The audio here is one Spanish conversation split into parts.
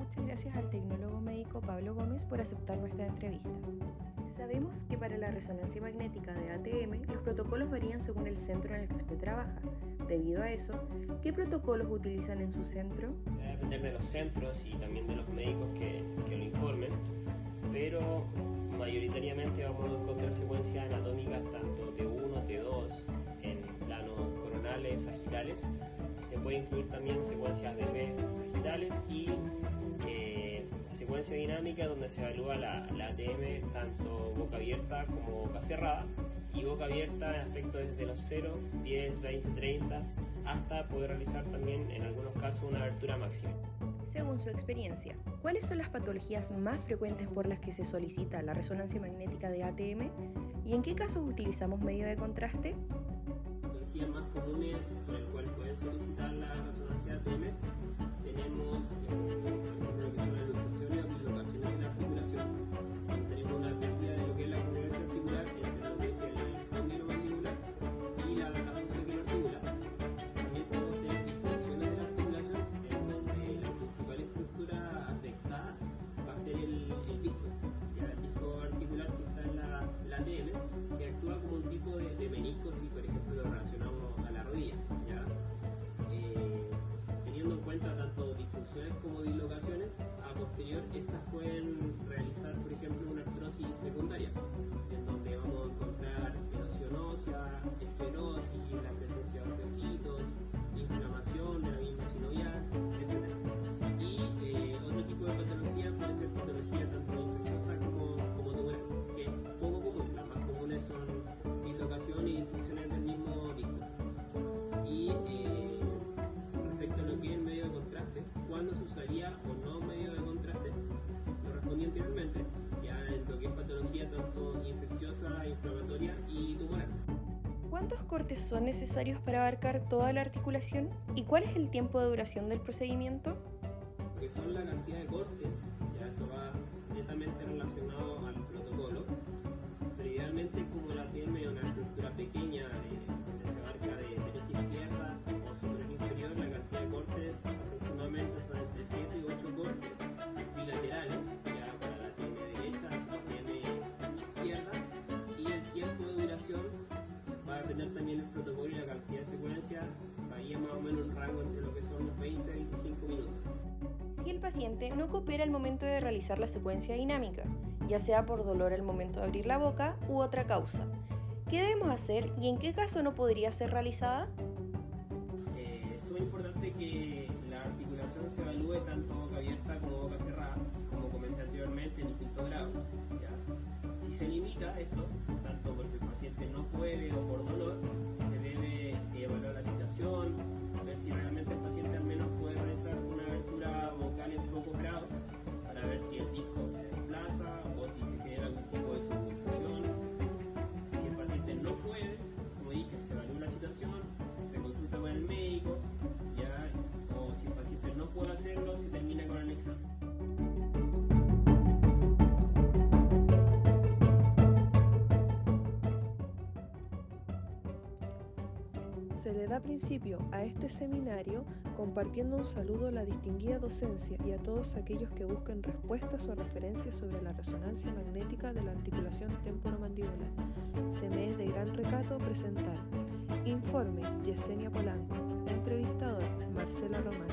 muchas gracias al tecnólogo médico Pablo Gómez por aceptar nuestra entrevista. Sabemos que para la resonancia magnética de ATM los protocolos varían según el centro en el que usted trabaja. Debido a eso, ¿qué protocolos utilizan en su centro? Va a depender de los centros y también de los médicos que lo informen, pero mayoritariamente vamos a encontrar secuencias anatómicas tanto T1, T2 en planos coronales, sagitales. Se puede incluir también secuencias de P sagitales y secuencia dinámica donde se evalúa la ATM tanto boca abierta como boca cerrada, y boca abierta en aspectos desde los 0, 10, 20, 30 hasta poder realizar también en algunos casos una abertura máxima. Según su experiencia, ¿cuáles son las patologías más frecuentes por las que se solicita la resonancia magnética de ATM y en qué casos utilizamos medio de contraste? Las patologías más comunes por las cuales pueden solicitar la resonancia de ATM tenemos lo que son las luxaciones o dislocaciones de la articulación. Tenemos una pérdida de lo que es la congruencia articular entre lo que es el cóndilo mandibular y la fusión articular. También podemos tener disfunciones de la articulación en donde la principal estructura afectada va a ser el disco, el disco articular que está en la ATM, que actúa como un tipo de menisco si por ejemplo lo relacionamos a la rodilla. ¿Ya? Teniendo en cuenta tanto disfunciones como dislocaciones, a posterior estas pueden realizar por ejemplo una artrosis secundaria, en donde vamos a encontrar erosión ósea, esclerosis, la presencia de osteocitos, inflamación de la misma sinovial, etc. Y otro tipo de patología puede ser patología tanto infecciosa como tumoral, que es poco común. Las más comunes son dislocación y disfunciones del mismo disco. Y respecto a lo que es el medio de contraste, ¿cuándo se usaría o no medio de contraste? Lo respondí anteriormente, ya en lo que es patología tanto infecciosa, inflamatoria y tumoral. ¿Cuántos cortes son necesarios para abarcar toda la articulación y cuál es el tiempo de duración del procedimiento? Lo que son la cantidad de cortes, ya eso va netamente relacionado al protocolo, pero idealmente como la ATM es una estructura pequeña donde se abarca de derecha a izquierda o superior inferior, la cantidad de cortes aproximadamente son entre 7 y 8 cortes bilaterales, ya para la ATM derecha, la ATM izquierda, y el tiempo de duración va a depender también del protocolo y la cantidad de secuencias, varía más o menos un rango entre lo que son los 20 a 25 minutos. Si el paciente no coopera al momento de realizar la secuencia dinámica, ya sea por dolor al momento de abrir la boca u otra causa, ¿qué debemos hacer y en qué caso no podría ser realizada? Es muy importante que la articulación se evalúe tanto boca abierta como boca cerrada, como comenté anteriormente, en distintos grados. ¿Ya? Si se limita esto, tanto porque el paciente no puede o por dolor, se debe evaluar la situación, ver si realmente el paciente al menos puede realizar una abertura vocal en pocos grados, para ver si el disco se desplaza o si se genera algún tipo de subluxación. Si el paciente no puede, como dije, se evalúa la situación, se consulta con el médico, ¿ya? O si el paciente no puede hacerlo, se termina con el examen. Se le da principio a este seminario compartiendo un saludo a la distinguida docencia y a todos aquellos que busquen respuestas o referencias sobre la resonancia magnética de la articulación temporomandibular. Se me es de gran recato presentar. Informe: Yesenia Polanco. Entrevistador: Marcela Román.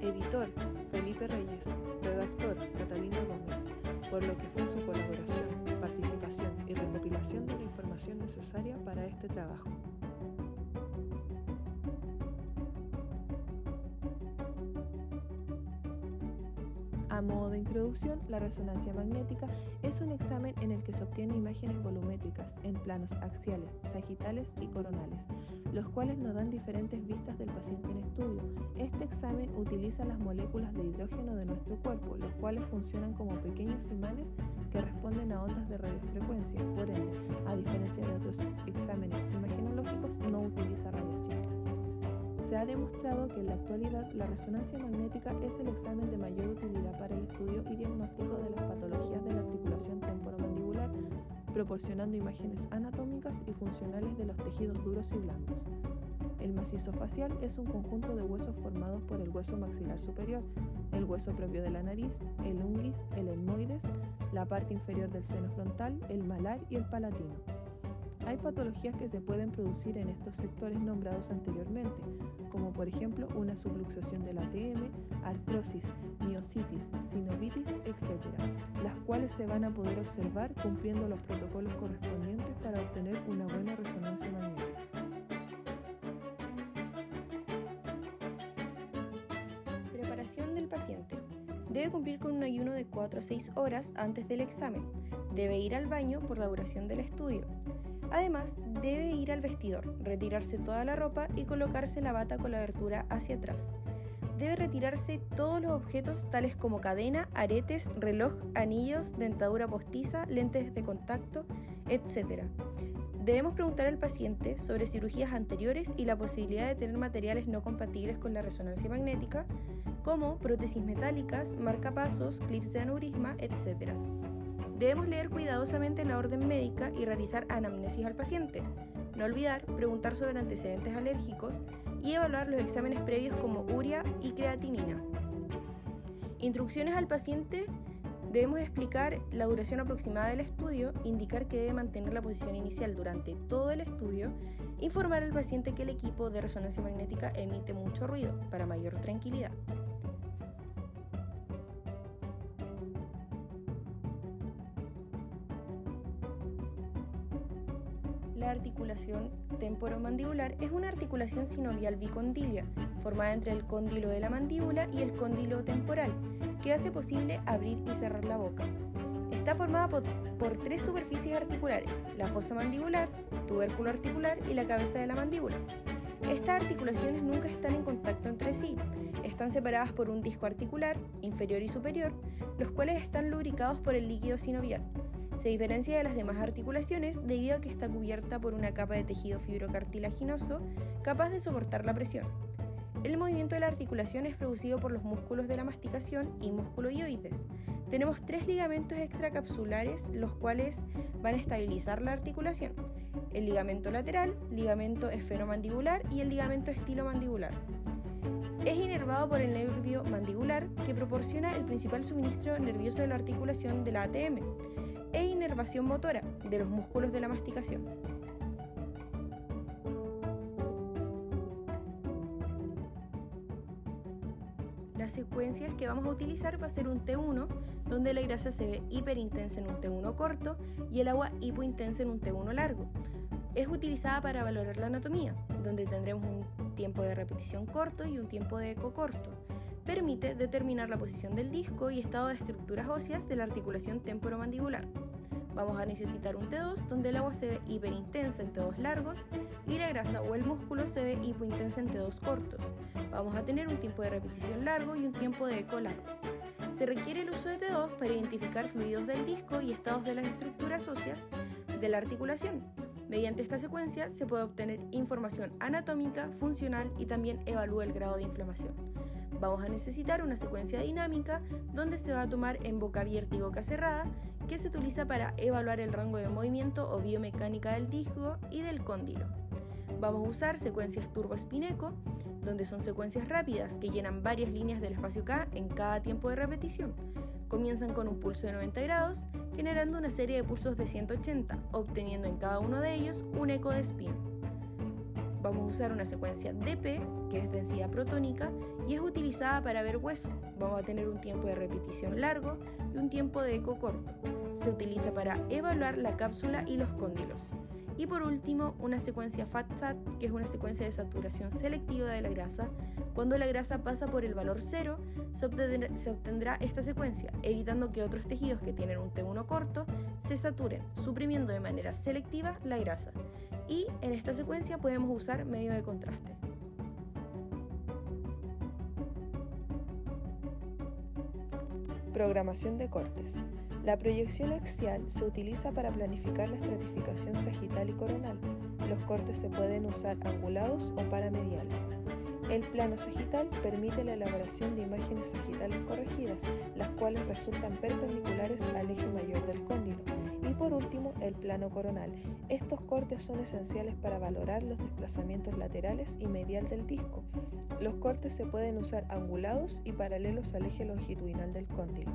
Editor: Felipe Reyes. Redactor: Catalina Gómez. Por lo que fue su colaboración, participación y recopilación de la información necesaria para este trabajo. A modo de introducción, la resonancia magnética es un examen en el que se obtienen imágenes volumétricas en planos axiales, sagitales y coronales, los cuales nos dan diferentes vistas del paciente en estudio. Este examen utiliza las moléculas de hidrógeno de nuestro cuerpo, los cuales funcionan como pequeños imanes que responden a ondas de radiofrecuencia. Por ende, a diferencia de otros exámenes imagenológicos, no utiliza radiación. Se ha demostrado que en la actualidad la resonancia magnética es el examen de mayor utilidad para el estudio y diagnóstico de las patologías de la articulación temporomandibular, proporcionando imágenes anatómicas y funcionales de los tejidos duros y blandos. El macizo facial es un conjunto de huesos formados por el hueso maxilar superior, el hueso propio de la nariz, el unguis, el etmoides, la parte inferior del seno frontal, el malar y el palatino. Hay patologías que se pueden producir en estos sectores nombrados anteriormente, como por ejemplo una subluxación del ATM, artrosis, miositis, sinovitis, etc., las cuales se van a poder observar cumpliendo los protocolos correspondientes para obtener una buena resonancia magnética. Preparación del paciente. Debe cumplir con un ayuno de 4 a 6 horas antes del examen. Debe ir al baño por la duración del estudio. Además, debe ir al vestidor, retirarse toda la ropa y colocarse la bata con la abertura hacia atrás. Debe retirarse todos los objetos tales como cadena, aretes, reloj, anillos, dentadura postiza, lentes de contacto, etc. Debemos preguntar al paciente sobre cirugías anteriores y la posibilidad de tener materiales no compatibles con la resonancia magnética, como prótesis metálicas, marcapasos, clips de aneurisma, etc. Debemos leer cuidadosamente la orden médica y realizar anamnesis al paciente. No olvidar preguntar sobre antecedentes alérgicos y evaluar los exámenes previos como urea y creatinina. Instrucciones al paciente. Debemos explicar la duración aproximada del estudio, indicar que debe mantener la posición inicial durante todo el estudio, informar al paciente que el equipo de resonancia magnética emite mucho ruido para mayor tranquilidad. La articulación temporomandibular es una articulación sinovial bicondilia, formada entre el cóndilo de la mandíbula y el cóndilo temporal, que hace posible abrir y cerrar la boca. Está formada por 3 superficies articulares, la fosa mandibular, tubérculo articular y la cabeza de la mandíbula. Estas articulaciones nunca están en contacto entre sí. Están separadas por un disco articular, inferior y superior, los cuales están lubricados por el líquido sinovial. Se diferencia de las demás articulaciones debido a que está cubierta por una capa de tejido fibrocartilaginoso capaz de soportar la presión. El movimiento de la articulación es producido por los músculos de la masticación y músculo hioides. Tenemos 3 ligamentos extracapsulares, los cuales van a estabilizar la articulación: el ligamento lateral, ligamento esfenomandibular y el ligamento estilomandibular. Es inervado por el nervio mandibular, que proporciona el principal suministro nervioso de la articulación de la ATM, e inervación motora de los músculos de la masticación. Las secuencias que vamos a utilizar va a ser un T1, donde la grasa se ve hiperintensa en un T1 corto y el agua hipointensa en un T1 largo. Es utilizada para valorar la anatomía, donde tendremos un tiempo de repetición corto y un tiempo de eco corto. Permite determinar la posición del disco y estado de estructuras óseas de la articulación temporomandibular. Vamos a necesitar un T2, donde el agua se ve hiperintensa en T2 largos y la grasa o el músculo se ve hipointensa en T2 cortos. Vamos a tener un tiempo de repetición largo y un tiempo de eco largo. Se requiere el uso de T2 para identificar fluidos del disco y estados de las estructuras óseas de la articulación. Mediante esta secuencia se puede obtener información anatómica, funcional y también evalúa el grado de inflamación. Vamos a necesitar una secuencia dinámica donde se va a tomar en boca abierta y boca cerrada, que se utiliza para evaluar el rango de movimiento o biomecánica del disco y del cóndilo. Vamos a usar secuencias turbo-espineco, donde son secuencias rápidas que llenan varias líneas del espacio K en cada tiempo de repetición. Comienzan con un pulso de 90 grados, generando una serie de pulsos de 180, obteniendo en cada uno de ellos un eco de spin. Vamos a usar una secuencia DP, que es densidad protónica, y es utilizada para ver hueso. Vamos a tener un tiempo de repetición largo y un tiempo de eco corto. Se utiliza para evaluar la cápsula y los cóndilos. Y por último, una secuencia FAT-SAT, que es una secuencia de saturación selectiva de la grasa. Cuando la grasa pasa por el valor 0, se obtendrá esta secuencia, evitando que otros tejidos que tienen un T1 corto se saturen, suprimiendo de manera selectiva la grasa. Y en esta secuencia podemos usar medio de contraste. Programación de cortes. La proyección axial se utiliza para planificar la estratificación sagital y coronal. Los cortes se pueden usar angulados o paramediales. El plano sagital permite la elaboración de imágenes sagitales corregidas, las cuales resultan perpendiculares al eje mayor del cóndilo. Y por último, el plano coronal. Estos cortes son esenciales para valorar los desplazamientos laterales y medial del disco. Los cortes se pueden usar angulados y paralelos al eje longitudinal del cóndilo.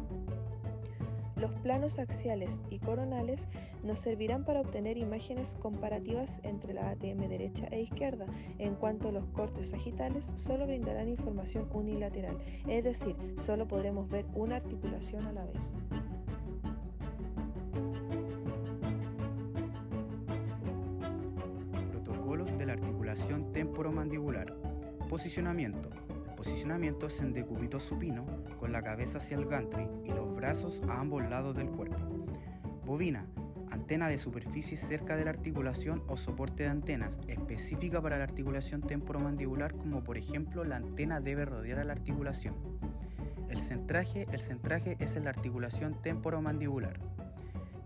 Los planos axiales y coronales nos servirán para obtener imágenes comparativas entre la ATM derecha e izquierda, en cuanto los cortes sagitales solo brindarán información unilateral, es decir, solo podremos ver una articulación a la vez. Protocolos de la articulación temporomandibular. Posicionamiento. El posicionamiento es en decúbito supino, con la cabeza hacia el gantry y los brazos a ambos lados del cuerpo. Bobina. Antena de superficie cerca de la articulación o soporte de antenas, específica para la articulación temporomandibular, como por ejemplo la antena debe rodear a la articulación. El centraje es en la articulación temporomandibular.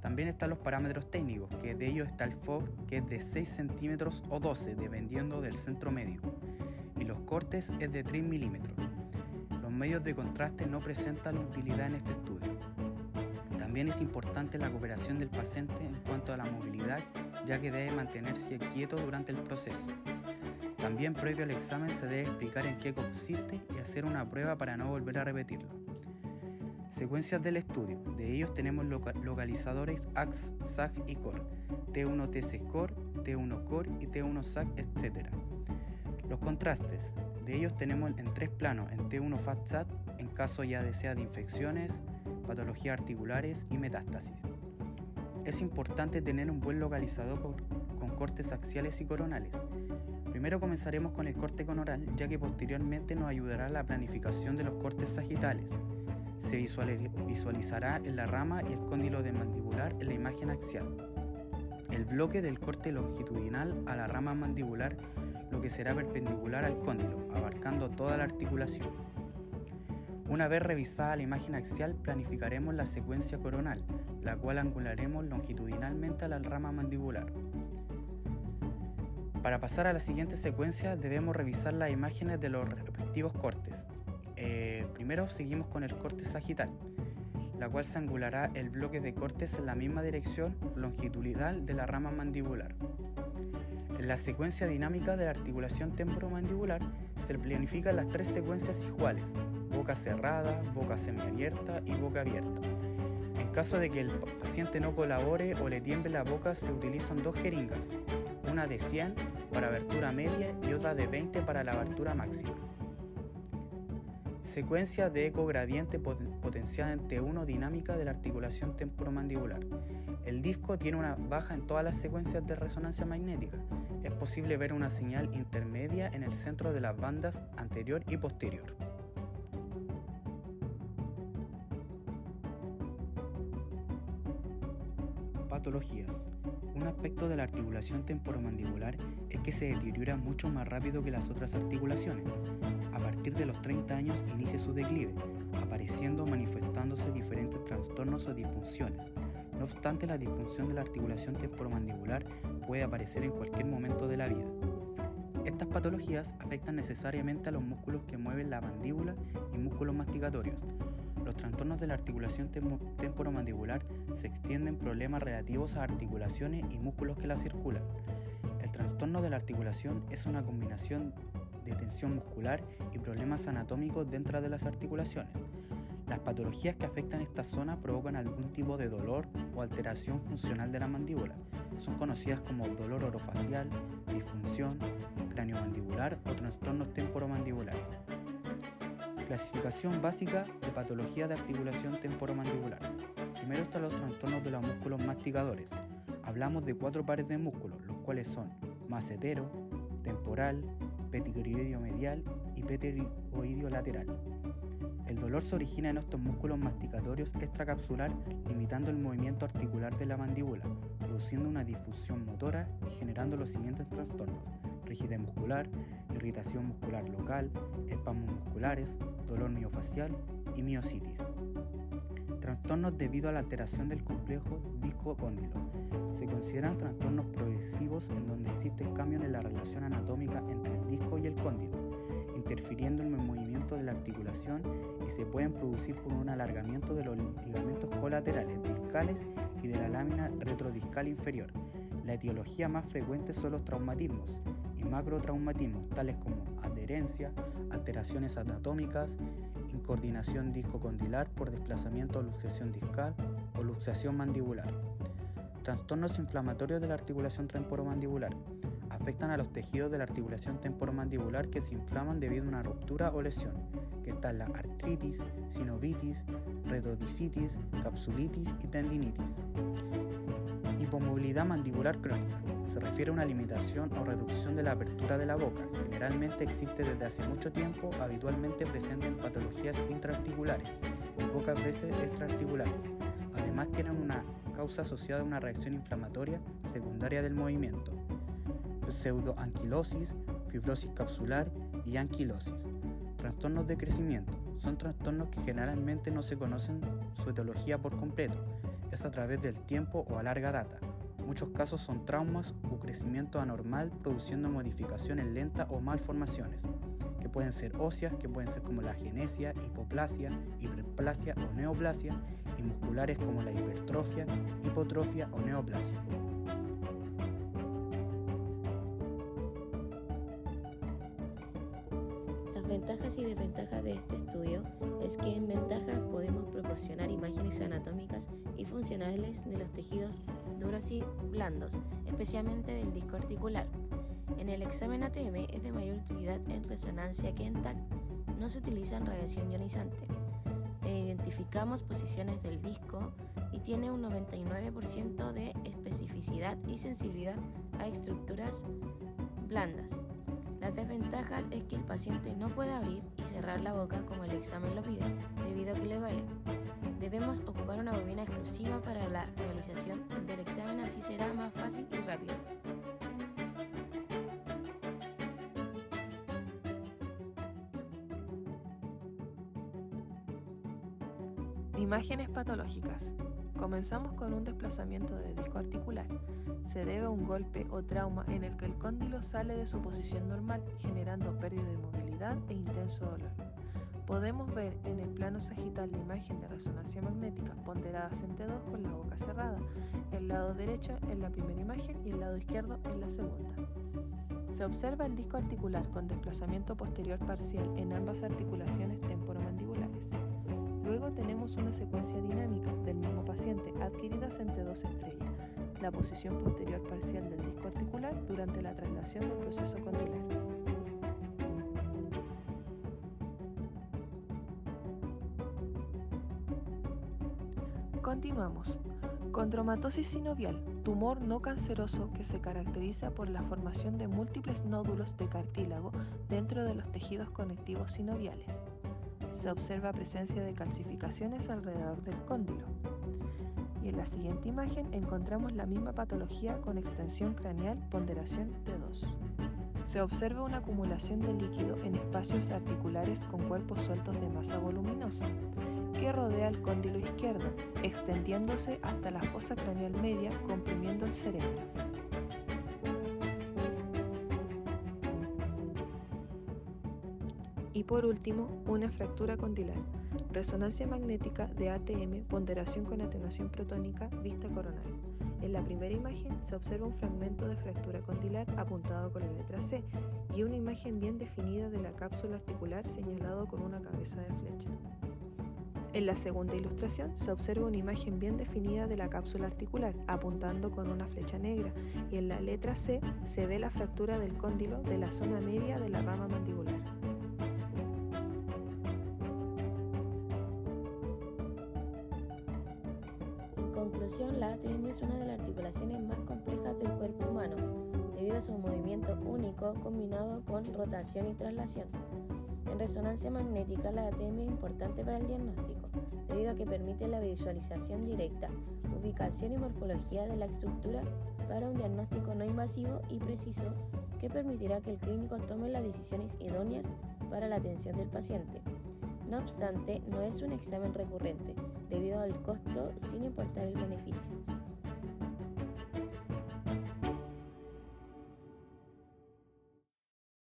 También están los parámetros técnicos, que de ellos está el FOV, que es de 6 centímetros o 12, dependiendo del centro médico, y los cortes es de 3 milímetros. Los medios de contraste no presentan utilidad en este estudio. También es importante la cooperación del paciente en cuanto a la movilidad, ya que debe mantenerse quieto durante el proceso. También previo al examen se debe explicar en qué consiste y hacer una prueba para no volver a repetirlo. Secuencias del estudio. De ellos tenemos localizadores AX, SAG y COR, T1-TC COR, T1 COR y T1 SAG, etc. Los contrastes. De ellos tenemos en 3 planos, en T1 FAT-SAT, en caso ya sea de infecciones, patologías articulares y metástasis. Es importante tener un buen localizador con cortes axiales y coronales. Primero comenzaremos con el corte coronal, ya que posteriormente nos ayudará a la planificación de los cortes sagitales. Se visualizará en la rama y el cóndilo de mandibular en la imagen axial. El bloque del corte longitudinal a la rama mandibular, lo que será perpendicular al cóndilo, abarcando toda la articulación. Una vez revisada la imagen axial, planificaremos la secuencia coronal, la cual angularemos longitudinalmente a la rama mandibular. Para pasar a la siguiente secuencia, debemos revisar las imágenes de los respectivos cortes. Primero seguimos con el corte sagital, la cual se angulará el bloque de cortes en la misma dirección longitudinal de la rama mandibular. En la secuencia dinámica de la articulación temporomandibular se planifican las 3 secuencias iguales: boca cerrada, boca semiabierta y boca abierta. En caso de que el paciente no colabore o le tiemble la boca, se utilizan 2 jeringas, una de 100 para abertura media y otra de 20 para la abertura máxima. Secuencia de eco gradiente potenciada en T1 dinámica de la articulación temporomandibular. El disco tiene una baja en todas las secuencias de resonancia magnética. Es posible ver una señal intermedia en el centro de las bandas anterior y posterior. Patologías. Un aspecto de la articulación temporomandibular es que se deteriora mucho más rápido que las otras articulaciones. A partir de los 30 años inicia su declive, apareciendo o manifestándose diferentes trastornos o disfunciones. No obstante, la disfunción de la articulación temporomandibular puede aparecer en cualquier momento de la vida. Estas patologías afectan necesariamente a los músculos que mueven la mandíbula y músculos masticatorios. Los trastornos de la articulación temporomandibular se extienden problemas relativos a articulaciones y músculos que la circulan. El trastorno de la articulación es una combinación de tensión muscular y problemas anatómicos dentro de las articulaciones. Las patologías que afectan esta zona provocan algún tipo de dolor o alteración funcional de la mandíbula. Son conocidas como dolor orofacial, disfunción craniomandibular o trastornos temporomandibulares. Clasificación básica de patología de articulación temporomandibular. Primero están los trastornos de los músculos masticadores. Hablamos de 4 pares de músculos, los cuales son macetero, temporal, pterigoideo medial y pterigoideo lateral. El dolor se origina en estos músculos masticatorios extracapsular, limitando el movimiento articular de la mandíbula, produciendo una disfunción motora y generando los siguientes trastornos: rigidez muscular, irritación muscular local, espasmos musculares, dolor miofacial y miositis. Trastornos debido a la alteración del complejo disco-cóndilo. Se consideran trastornos progresivos en donde existen cambios en la relación anatómica entre el disco y el cóndilo, interfiriendo en el movimiento de la articulación y se pueden producir por un alargamiento de los ligamentos colaterales, discales y de la lámina retrodiscal inferior. La etiología más frecuente son los traumatismos y macrotraumatismos, tales como adherencia, alteraciones anatómicas, incoordinación discocondilar por desplazamiento o luxación discal o luxación mandibular. Trastornos inflamatorios de la articulación temporomandibular. Afectan a los tejidos de la articulación temporomandibular que se inflaman debido a una ruptura o lesión, que están la artritis, sinovitis, retrodicitis, capsulitis y tendinitis. Hipomovilidad mandibular crónica. Se refiere a una limitación o reducción de la apertura de la boca. Generalmente existe desde hace mucho tiempo, habitualmente presente en patologías intraarticulares y pocas veces extraarticulares. Además tienen una causa asociada a una reacción inflamatoria secundaria del movimiento. Pseudoanquilosis, fibrosis capsular y anquilosis. Trastornos de crecimiento. Son trastornos que generalmente no se conocen su etiología por completo. Es a través del tiempo o a larga data. Muchos casos son traumas o crecimiento anormal produciendo modificaciones lentas o malformaciones, que pueden ser óseas, que pueden ser como la agenesia, hipoplasia, hiperplasia o neoplasia, y musculares como la hipertrofia, hipotrofia o neoplasia. Las ventajas y desventajas de este estudio es que en ventajas podemos proporcionar imágenes anatómicas y funcionales de los tejidos duros y blandos, especialmente del disco articular. En el examen ATM es de mayor utilidad en resonancia que en TAC. No se utiliza en radiación ionizante. Identificamos posiciones del disco y tiene un 99% de especificidad y sensibilidad a estructuras blandas. Las desventajas es que el paciente no puede abrir y cerrar la boca como el examen lo pide, debido a que le duele. Debemos ocupar una bobina exclusiva para la realización del examen, así será más fácil y rápido. Imágenes patológicas. Comenzamos con un desplazamiento de disco articular. Se debe a un golpe o trauma en el que el cóndilo sale de su posición normal, generando pérdida de movilidad e intenso dolor. Podemos ver en el plano sagital la imagen de resonancia magnética ponderadas en T2 con la boca cerrada, el lado derecho en la primera imagen y el lado izquierdo en la segunda. Se observa el disco articular con desplazamiento posterior parcial en ambas articulaciones temporomandibulares. Luego tenemos una secuencia dinámica del mismo paciente adquiridas en T2 estrella, la posición posterior parcial del disco articular durante la traslación del proceso condilar. Continuamos. Condromatosis sinovial, tumor no canceroso que se caracteriza por la formación de múltiples nódulos de cartílago dentro de los tejidos conectivos sinoviales. Se observa presencia de calcificaciones alrededor del cóndilo. Y en la siguiente imagen encontramos la misma patología con extensión craneal, ponderación T2. Se observa una acumulación de líquido en espacios articulares con cuerpos sueltos de masa voluminosa, que rodea el cóndilo izquierdo, extendiéndose hasta la fosa craneal media, comprimiendo el cerebro. Y por último, una fractura condilar, resonancia magnética de ATM, ponderación con atenuación protónica, vista coronal. En la primera imagen se observa un fragmento de fractura condilar apuntado con la letra C y una imagen bien definida de la cápsula articular señalado con una cabeza de flecha. En la segunda ilustración se observa una imagen bien definida de la cápsula articular apuntando con una flecha negra y en la letra C se ve la fractura del cóndilo de la zona media de la rama mandibular. En conclusión, la ATM es una de las articulaciones más complejas del cuerpo humano, debido a su movimiento único combinado con rotación y traslación. En resonancia magnética, la ATM es importante para el diagnóstico, debido a que permite la visualización directa, ubicación y morfología de la estructura para un diagnóstico no invasivo y preciso que permitirá que el clínico tome las decisiones idóneas para la atención del paciente. No obstante, no es un examen recurrente, debido al costo sin importar el beneficio.